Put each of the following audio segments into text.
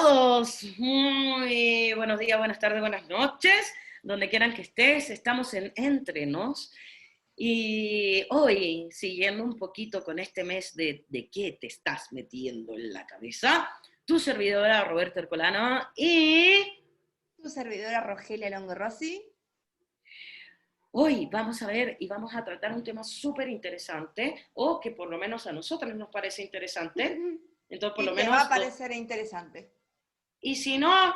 todos, muy buenos días, buenas tardes, buenas noches, donde quieran que estés, estamos en Entre Nos, y hoy, siguiendo un poquito con este mes de qué te estás metiendo en la cabeza, tu servidora Roberta Ercolano y Tu servidora Rogelia Longo Rossi. hoy vamos a ver y vamos a tratar un tema súper interesante, o que por lo menos a nosotros nos parece interesante, entonces por Y lo te va menos, a parecer interesante. y si no,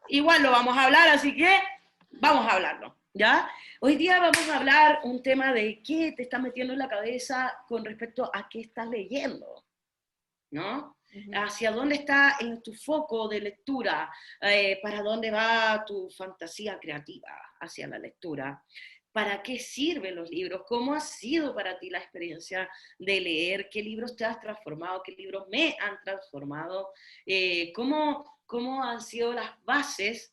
igual lo vamos a hablar, así que vamos a hablarlo, ¿ya? Hoy día vamos a hablar un tema de qué te está metiendo en la cabeza con respecto a qué estás leyendo, ¿no? Hacia dónde está en tu foco de lectura, para dónde va tu fantasía creativa hacia la lectura, para qué sirven los libros, cómo ha sido para ti la experiencia de leer, qué libros te has transformado, qué libros me han transformado, cómo han sido las bases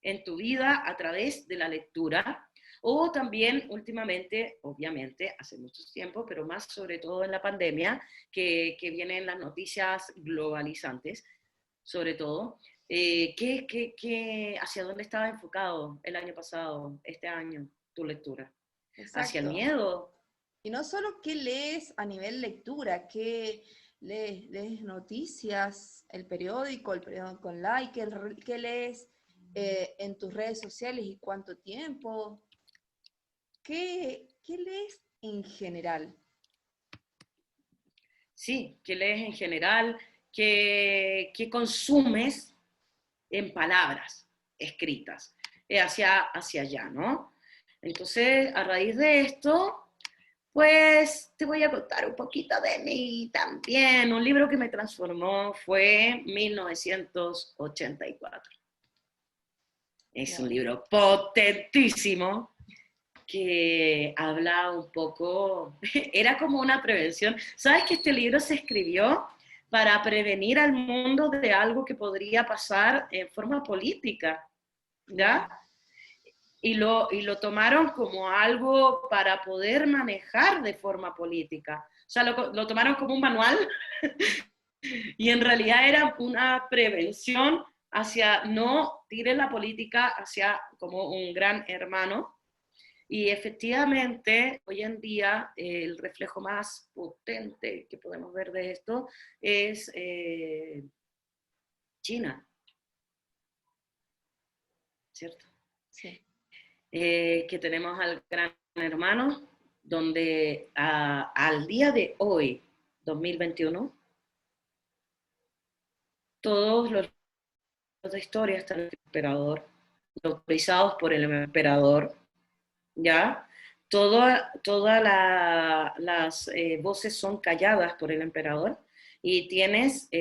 en tu vida a través de la lectura, o también últimamente, obviamente, hace mucho tiempo, pero más sobre todo en la pandemia, que vienen las noticias globalizantes, sobre todo, hacia dónde estaba enfocado el año pasado, este año, tu lectura? ¿Hacia el Exacto. miedo? Y no solo qué lees a nivel lectura, qué lees noticias, el periódico online, qué lees en tus redes sociales y cuánto tiempo, qué lees en general. Sí, ¿qué lees en general? ¿Qué consumes en palabras escritas? Hacia allá, ¿no? Entonces, a raíz de esto, pues te voy a contar un poquito de mí también. Un libro que me transformó fue 1984. Es un Wow. libro potentísimo que habla un poco, era como una prevención. ¿Sabes que este libro se escribió para prevenir al mundo de algo que podría pasar en forma política? Wow. ¿Ya? Y lo tomaron como algo para poder manejar de forma política. O sea, lo tomaron como un manual y en realidad era una prevención hacia no tire la política hacia como un gran hermano. Y efectivamente, hoy en día, el reflejo más potente que podemos ver de esto es China, ¿cierto? Sí. Que tenemos al gran hermano, donde al día de hoy, 2021, todos los libros de historia están en el emperador, autorizados por el emperador, ¿ya? Todas las voces son calladas por el emperador y tienes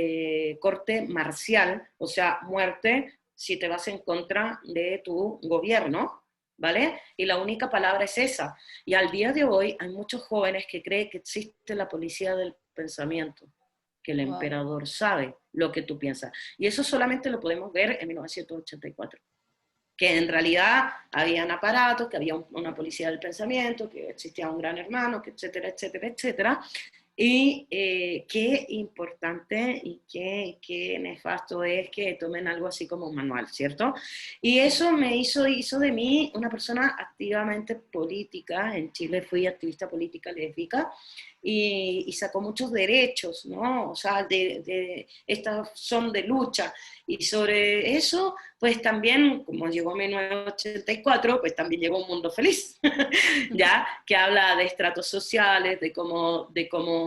corte marcial, o sea, muerte si te vas en contra de tu gobierno, ¿vale? Y la única palabra es esa. Y al día de hoy hay muchos jóvenes que creen que existe la policía del pensamiento, que el Wow. emperador sabe lo que tú piensas. Y eso solamente lo podemos ver en 1984, que en realidad habían aparatos, que había una policía del pensamiento, que existía un gran hermano, que etcétera, etcétera, etcétera. Y qué importante y qué nefasto es que tomen algo así como un manual, ¿cierto? Y Sí. eso hizo de mí una persona activamente política. En Chile fui activista política lésbica y sacó muchos derechos, ¿no? O sea, estas son de lucha. Y sobre eso, pues también, como llegó 1984, pues también llegó Un Mundo Feliz, ¿ya? Que habla de estratos sociales, de cómo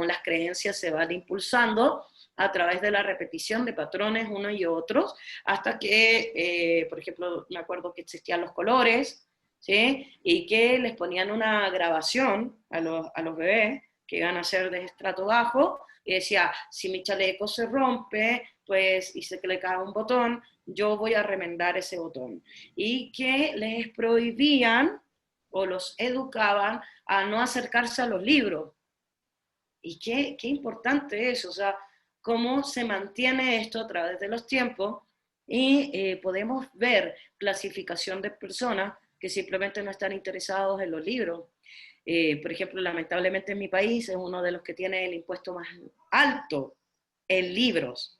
las creencias se van impulsando a través de la repetición de patrones unos y otros, hasta que, por ejemplo, me acuerdo que existían los colores, ¿sí? Y que les ponían una grabación a los bebés que iban a ser de estrato bajo, y decía, si mi chaleco se rompe, pues, y se le cae un botón, yo voy a remendar ese botón. Y que les prohibían o los educaban a no acercarse a los libros. Y qué importante es, o sea, cómo se mantiene esto a través de los tiempos y podemos ver clasificación de personas que simplemente no están interesados en los libros. Por ejemplo, lamentablemente en mi país es uno de los que tiene el impuesto más alto en libros.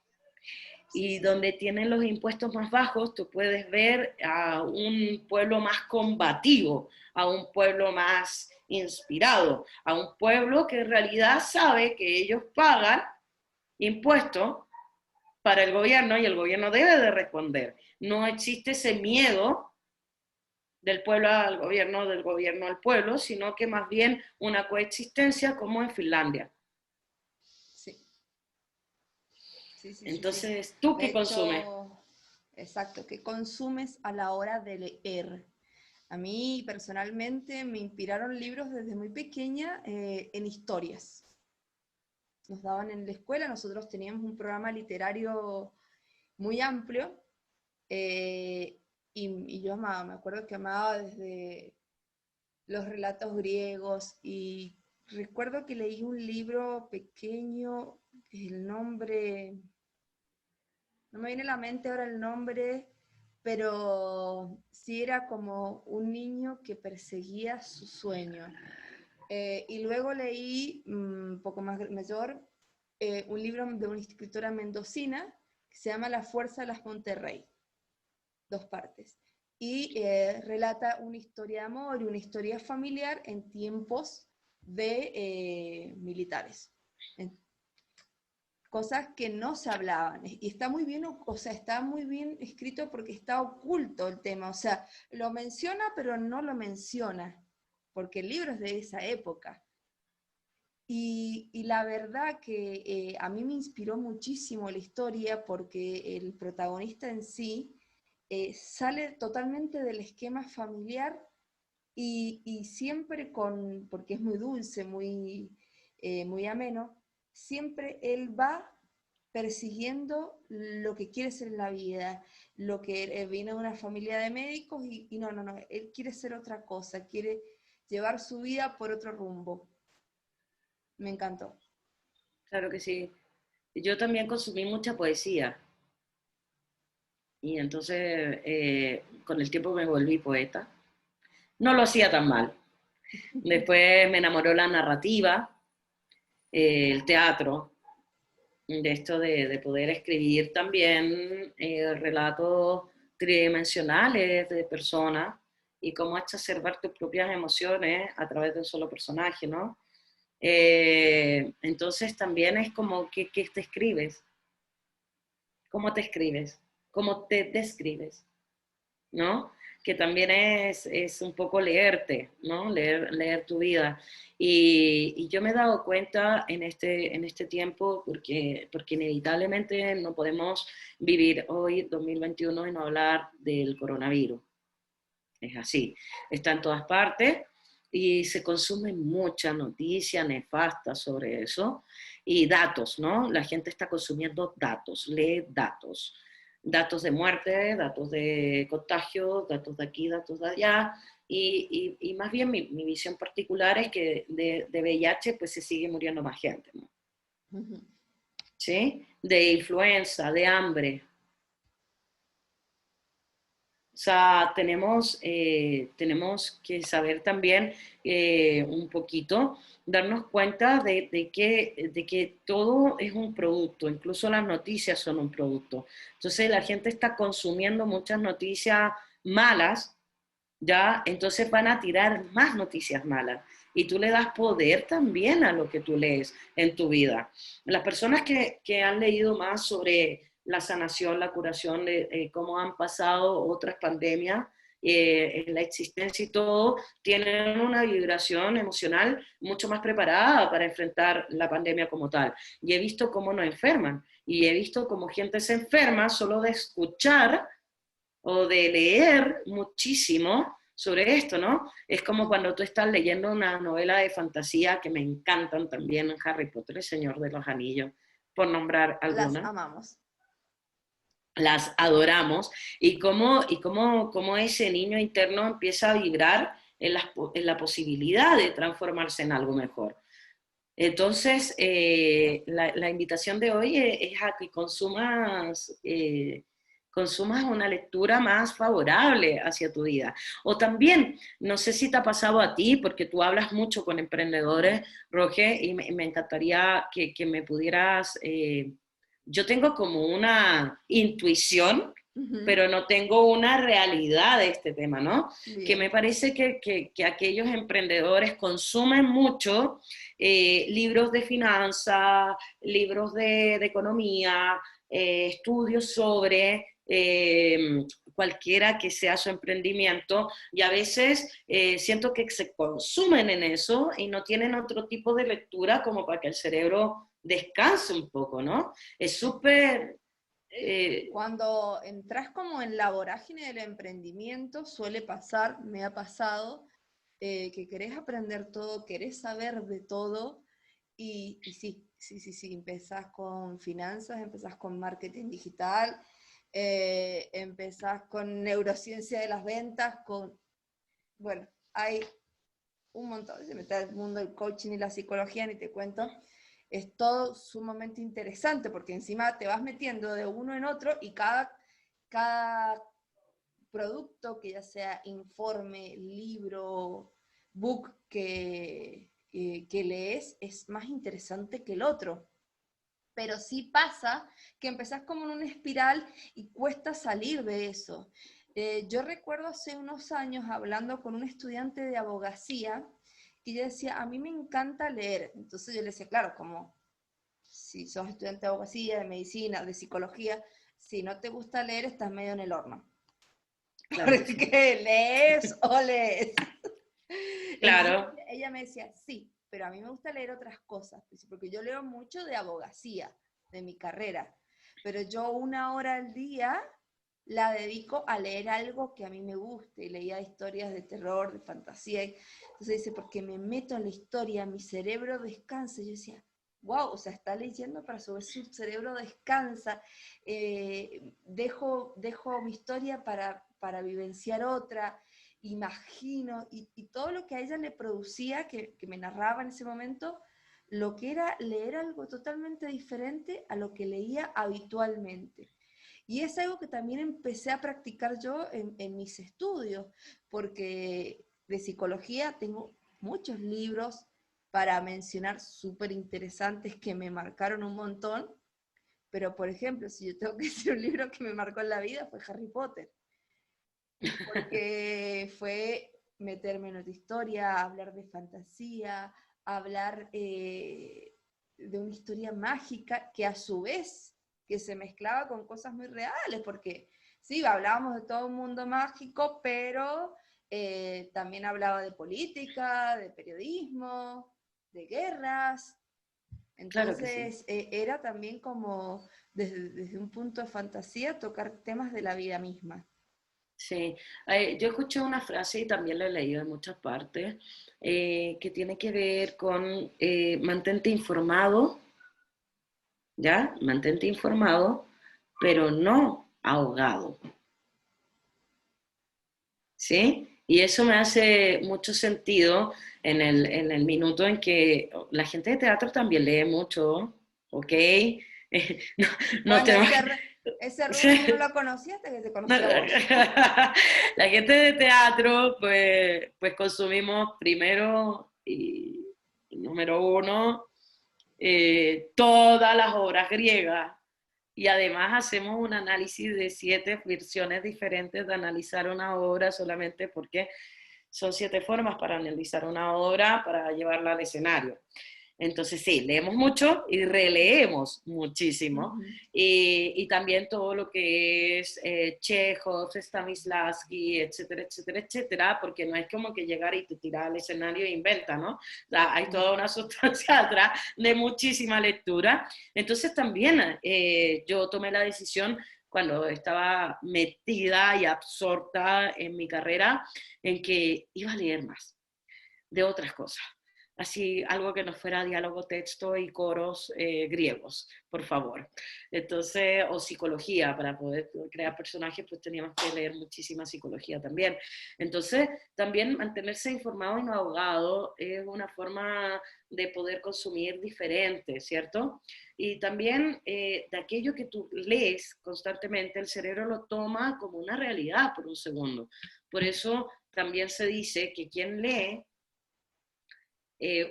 Y donde tienen los impuestos más bajos, tú puedes ver a un pueblo más combativo, a un pueblo más inspirado, a un pueblo que en realidad sabe que ellos pagan impuestos para el gobierno y el gobierno debe de responder. No existe ese miedo del pueblo al gobierno, del gobierno al pueblo, sino que más bien una coexistencia como en Finlandia. Sí, sí, sí, sí, sí. Entonces, ¿tú De qué consumes? hecho, exacto, ¿qué consumes a la hora de leer? A mí personalmente me inspiraron libros desde muy pequeña en historias. Nos daban en la escuela, nosotros teníamos un programa literario muy amplio y yo amaba, me acuerdo que amaba desde los relatos griegos y recuerdo que leí un libro pequeño, el nombre, no me viene a la mente ahora el nombre, pero sí era como un niño que perseguía su sueño. Y luego leí, un poco más mayor, un libro de una escritora mendocina que se llama La Fuerza de las Monterrey, 2 partes. Y relata una historia de amor y una historia familiar en tiempos de militares. Cosas que no se hablaban. Y está muy bien, o sea, está muy bien escrito porque está oculto el tema. O sea, lo menciona, pero no lo menciona, porque el libro es de esa época. Y la verdad que a mí me inspiró muchísimo la historia porque el protagonista en sí sale totalmente del esquema familiar y siempre porque es muy dulce, muy ameno, siempre él va persiguiendo lo que quiere ser en la vida, lo que viene de una familia de médicos y no, él quiere ser otra cosa, quiere llevar su vida por otro rumbo. Me encantó. Claro que sí. Yo también consumí mucha poesía y entonces con el tiempo me volví poeta. No lo hacía tan mal. Después me enamoró la narrativa, el teatro, de esto de poder escribir también relatos tridimensionales de personas y cómo exacerbar tus propias emociones a través de un solo personaje, ¿no? Entonces también es como que te escribes, cómo te escribes, cómo te describes, ¿no? Que también es un poco leerte, ¿no? Leer tu vida. Y yo me he dado cuenta en este tiempo, porque inevitablemente no podemos vivir hoy, 2021, y no hablar del coronavirus. Es así, está en todas partes y se consume mucha noticia nefasta sobre eso y datos, ¿no? La gente está consumiendo datos, lee datos, datos de muerte, datos de contagio, datos de aquí, datos de allá, y más bien mi visión particular es que de VIH pues se sigue muriendo más gente, ¿no? ¿Sí? De influenza, de hambre. O sea, tenemos que saber también un poquito, darnos cuenta de que todo es un producto, incluso las noticias son un producto. Entonces la gente está consumiendo muchas noticias malas, ¿ya? Entonces van a tirar más noticias malas. Y tú le das poder también a lo que tú lees en tu vida. Las personas que han leído más sobre la sanación, la curación, de cómo han pasado otras pandemias, la existencia y todo, tienen una vibración emocional mucho más preparada para enfrentar la pandemia como tal. Y he visto cómo no enferman. Y he visto cómo gente se enferma solo de escuchar o de leer muchísimo sobre esto, ¿no? Es como cuando tú estás leyendo una novela de fantasía que me encantan también, Harry Potter, El Señor de los Anillos, por nombrar Las alguna. amamos. Las adoramos cómo ese niño interno empieza a vibrar en la posibilidad de transformarse en algo mejor. Entonces, la invitación de hoy es a que consumas una lectura más favorable hacia tu vida. O también, no sé si te ha pasado a ti, porque tú hablas mucho con emprendedores, Roge, y me encantaría que me pudieras yo tengo como una intuición, Ujú. pero no tengo una realidad de este tema, ¿no? Que me Bien. parece que aquellos emprendedores consumen mucho libros de finanzas, libros de economía, estudios sobre cualquiera que sea su emprendimiento, y a veces siento que se consumen en eso y no tienen otro tipo de lectura como para que el cerebro descanse un poco, ¿no? Es súper... Cuando entras como en la vorágine del emprendimiento, suele pasar, me ha pasado, que querés aprender todo, querés saber de todo y sí, sí, sí, sí, empezás con finanzas, empezás con marketing digital, empezás con neurociencia de las ventas, bueno, hay un montón, se mete al mundo del coaching y la psicología, ni te cuento. Es todo sumamente interesante porque encima te vas metiendo de uno en otro y cada producto, que ya sea informe, libro, book que lees, es más interesante que el otro. Pero sí pasa que empezás como en una espiral y cuesta salir de eso. Yo recuerdo hace unos años hablando con un estudiante de abogacía que ella decía, a mí me encanta leer. Entonces yo le decía, claro, como si sos estudiante de abogacía, de medicina, de psicología, si no te gusta leer, estás medio en el horno. claro que sí. Porque lees o lees. Entonces Claro, ella me decía, sí, pero a mí me gusta leer otras cosas, porque yo leo mucho de abogacía, de mi carrera, pero yo 1 hora al día la dedico a leer algo que a mí me guste, y leía historias de terror, de fantasía, entonces dice, porque me meto en la historia, mi cerebro descansa, y yo decía, wow, o sea, está leyendo para su vez su cerebro descansa, dejo mi historia para vivenciar otra, imagino, y todo lo que a ella le producía, que me narraba en ese momento, lo que era leer algo totalmente diferente a lo que leía habitualmente. Y es algo que también empecé a practicar yo en mis estudios, porque de psicología tengo muchos libros para mencionar súper interesantes que me marcaron un montón, pero por ejemplo, si yo tengo que decir un libro que me marcó en la vida, fue Harry Potter, porque fue meterme en otra historia, hablar de fantasía, hablar de una historia mágica que a su vez que se mezclaba con cosas muy reales, porque sí, hablábamos de todo un mundo mágico, pero también hablaba de política, de periodismo, de guerras. claro que sí. Entonces era también como desde un punto de fantasía tocar temas de la vida misma. Sí, yo escuché una frase y también la he leído en muchas partes, que tiene que ver con mantente informado, ¿ya? Mantente informado, pero no ahogado, ¿sí? Y eso me hace mucho sentido en el minuto en que la gente de teatro también lee mucho, ¿ok? No, no Bueno, te... ese rubro yo no lo conocía hasta que te conocí a vos. La gente de teatro, pues consumimos primero y número uno todas las obras griegas, y además hacemos un análisis de 7 versiones diferentes de analizar una obra, solamente porque son 7 formas para analizar una obra, para llevarla al escenario. Entonces sí, leemos mucho y releemos muchísimo. Ujú. Y también todo lo que es Chekhov, Stanislavski, etcétera, etcétera, etcétera, porque no es como que llegar y te tiras al escenario e inventa, ¿no? O sea, hay toda una sustancia atrás de muchísima lectura. Entonces también yo tomé la decisión cuando estaba metida y absorta en mi carrera, en que iba a leer más de otras cosas. Así, algo que no fuera diálogo, texto y coros griegos, por favor. Entonces, o psicología, para poder crear personajes, pues teníamos que leer muchísima psicología también. Entonces, también mantenerse informado y no ahogado es una forma de poder consumir diferente, ¿cierto? Y también de aquello que tú lees constantemente, el cerebro lo toma como una realidad por un segundo. Por eso también se dice que quien lee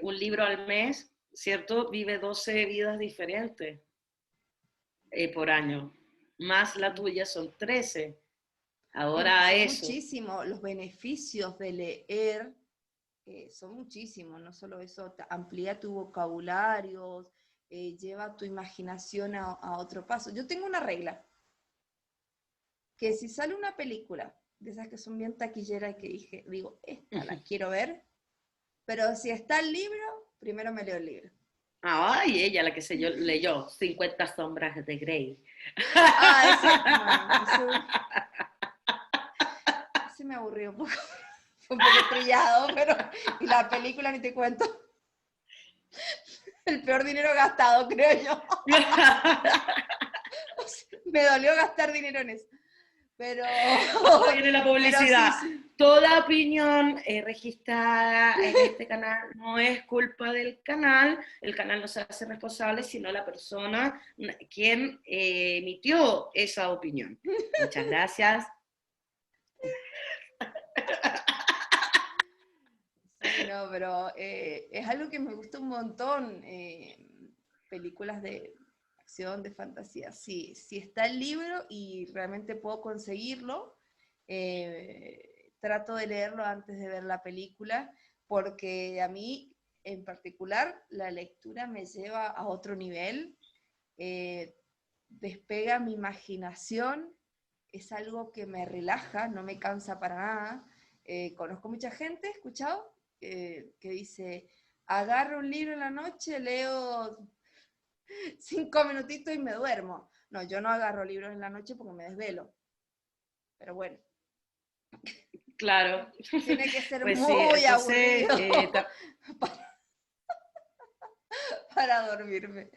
un libro al mes, ¿cierto? Vive 12 vidas diferentes. por año, más la tuya son 13. Bueno, que Ahora son eso. muchísimos los beneficios de leer, son muchísimos, no solo eso, amplía tu vocabulario, lleva tu imaginación a otro paso. Yo tengo una regla, que si sale una película, de esas que son bien taquilleras, que digo, esta la quiero ver, pero si está el libro, primero me leo el libro. Ay, ella, la que leyó 50 sombras de Grey. Ah, ese me aburrió un poco. Fue un poco trillado, pero y la película ni te cuento. El peor dinero gastado, creo yo. Me dolió gastar dinero en eso. Pero, Ahora viene la publicidad. Pero sí. Toda opinión registrada en este canal no es culpa del canal. El canal no se hace responsable, sino la persona quien emitió esa opinión. Muchas gracias. Sí, no, pero es algo que me gusta un montón. Películas de acción, de fantasía. Sí, si está el libro y realmente puedo conseguirlo, trato de leerlo antes de ver la película, porque a mí en particular la lectura me lleva a otro nivel, despega mi imaginación, es algo que me relaja, no me cansa para nada. Conozco mucha gente, he escuchado, que dice, agarro un libro en la noche, leo 5 minutitos y me duermo. No, yo no agarro libros en la noche porque me desvelo. Pero bueno. Claro. Tiene que ser Pues sí, muy entonces aburrido para dormirme.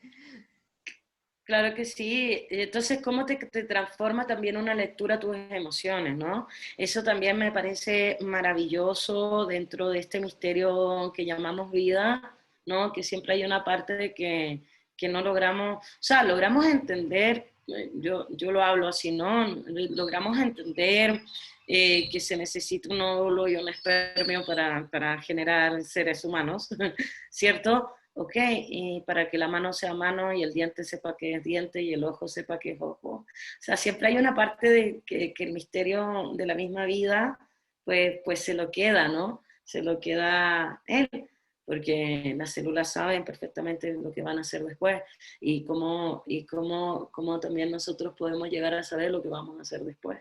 claro que sí. Entonces, ¿cómo te transforma también una lectura tus emociones, ¿no? Eso también me parece maravilloso dentro de este misterio que llamamos vida, ¿no? Que siempre hay una parte de que no logramos, o sea, logramos entender, yo lo hablo así, ¿no? Logramos entender que se necesita un óvulo y un espermio para generar seres humanos, ¿cierto? Ok, y para que la mano sea mano y el diente sepa que es diente y el ojo sepa que es ojo. O sea, siempre hay una parte de que el misterio de la misma vida, pues se lo queda, ¿no? Se lo queda él, porque las células saben perfectamente lo que van a hacer después cómo también nosotros podemos llegar a saber lo que vamos a hacer después.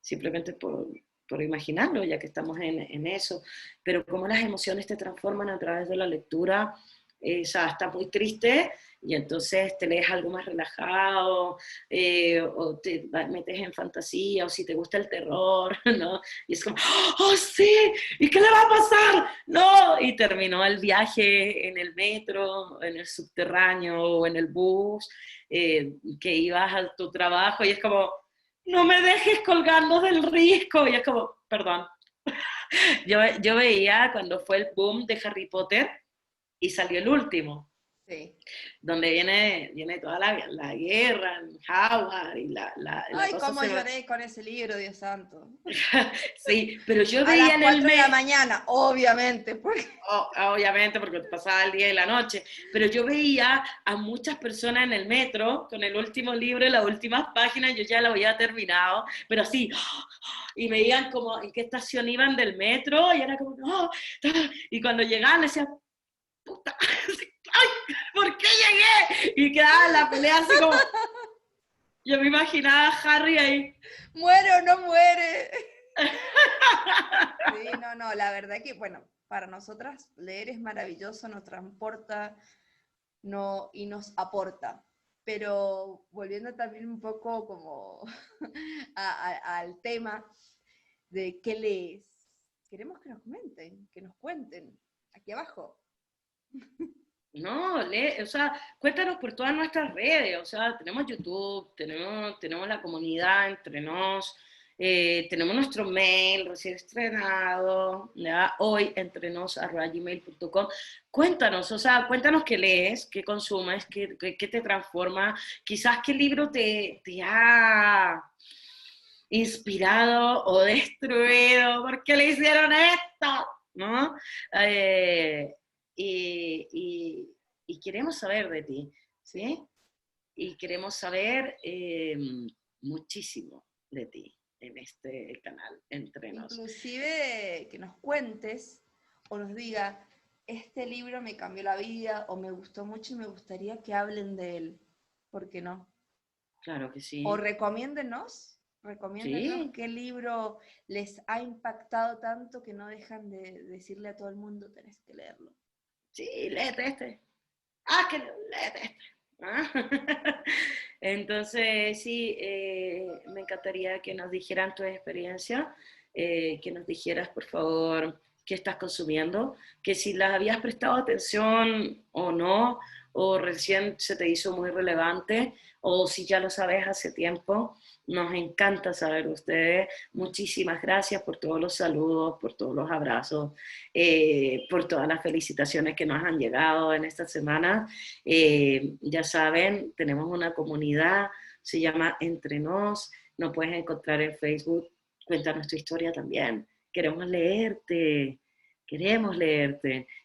Simplemente por imaginarlo, ya que estamos en eso. Pero cómo las emociones te transforman a través de la lectura, o sea, estás muy triste y entonces te lees algo más relajado, o te metes en fantasía, o si te gusta el terror, ¿no? Y es como, ¡oh, sí! ¿Y qué le va a pasar? ¡No! Y terminó el viaje en el metro, en el subterráneo o en el bus, que ibas a tu trabajo y es como, no me dejes colgando del risco. Y es como, perdón. Yo veía cuando fue el boom de Harry Potter, y salió el último, Sí. donde viene toda la guerra en Howard y la Ay, cosa cómo se va. lloré con ese libro, Dios santo. Sí, pero yo A las veía en el 4 de la mañana, obviamente. Porque... obviamente porque pasaba el día y la noche, pero yo veía a muchas personas en el metro con el último libro, las últimas páginas, yo ya lo había terminado, pero así, y veían como en qué estación iban del metro, y era como, no, y cuando llegaban decían, puta, ay, ¿por qué llegué? Y quedaba la pelea así como, yo me imaginaba a Harry ahí. ¿Muere o no muere? Sí, no, la verdad que, bueno, para nosotras leer es maravilloso, nos transporta y nos aporta. Pero volviendo también un poco como al tema de qué lees, queremos que nos comenten, que nos cuenten aquí abajo. No, o sea, cuéntanos por todas nuestras redes, o sea, tenemos YouTube, tenemos la comunidad entre nos, tenemos nuestro mail recién estrenado, ¿ya? Hoy entrenos@gmail.com. Cuéntanos, o sea, cuéntanos qué lees, qué consumes, qué te transforma, quizás qué libro te ha inspirado o destruido, ¿por qué le hicieron esto? ¿No? Eh, y, y, y queremos saber de ti, ¿sí? y queremos saber muchísimo de ti en este canal, Entre Nos. Inclusive que nos cuentes o nos diga, este libro me cambió la vida o me gustó mucho y me gustaría que hablen de él. ¿Por qué no? Claro que O sí. recomiéndenos Sí, qué libro les ha impactado tanto que no dejan de decirle a todo el mundo, tenés que leerlo. sí, léete este. Ah, que léete este. ¿Ah? Entonces, sí, me encantaría que nos dijeran tu experiencia, que nos dijeras, por favor, qué estás consumiendo, que si las habías prestado atención o no, o recién se te hizo muy relevante, o si ya lo sabes hace tiempo. Nos encanta saber de ustedes. Muchísimas gracias por todos los saludos, por todos los abrazos, por todas las felicitaciones que nos han llegado en esta semana. Ya saben, tenemos una comunidad, se llama Entre Nos, nos puedes encontrar en Facebook, cuéntanos tu historia también. Queremos leerte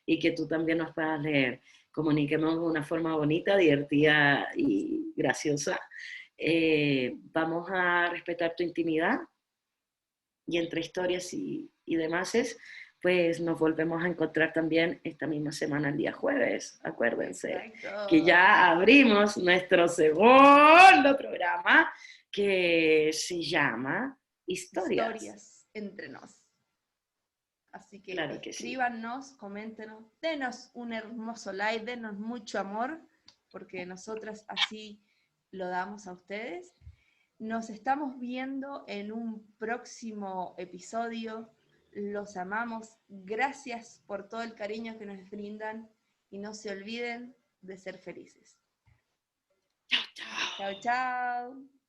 y que tú también nos puedas leer. Comuniquemos de una forma bonita, divertida y graciosa. Vamos a respetar tu intimidad y entre historias y demás pues nos volvemos a encontrar también esta misma semana, el día jueves. Acuérdense que Exacto. ya abrimos nuestro segundo programa que se llama Historias. Historias entre nos. Así que Claro que sí. escríbanos, coméntenos, denos un hermoso like, denos mucho amor, porque nosotras así lo damos a ustedes. Nos estamos viendo en un próximo episodio. Los amamos. Gracias por todo el cariño que nos brindan y no se olviden de ser felices. Chao, chao. Chao, chao.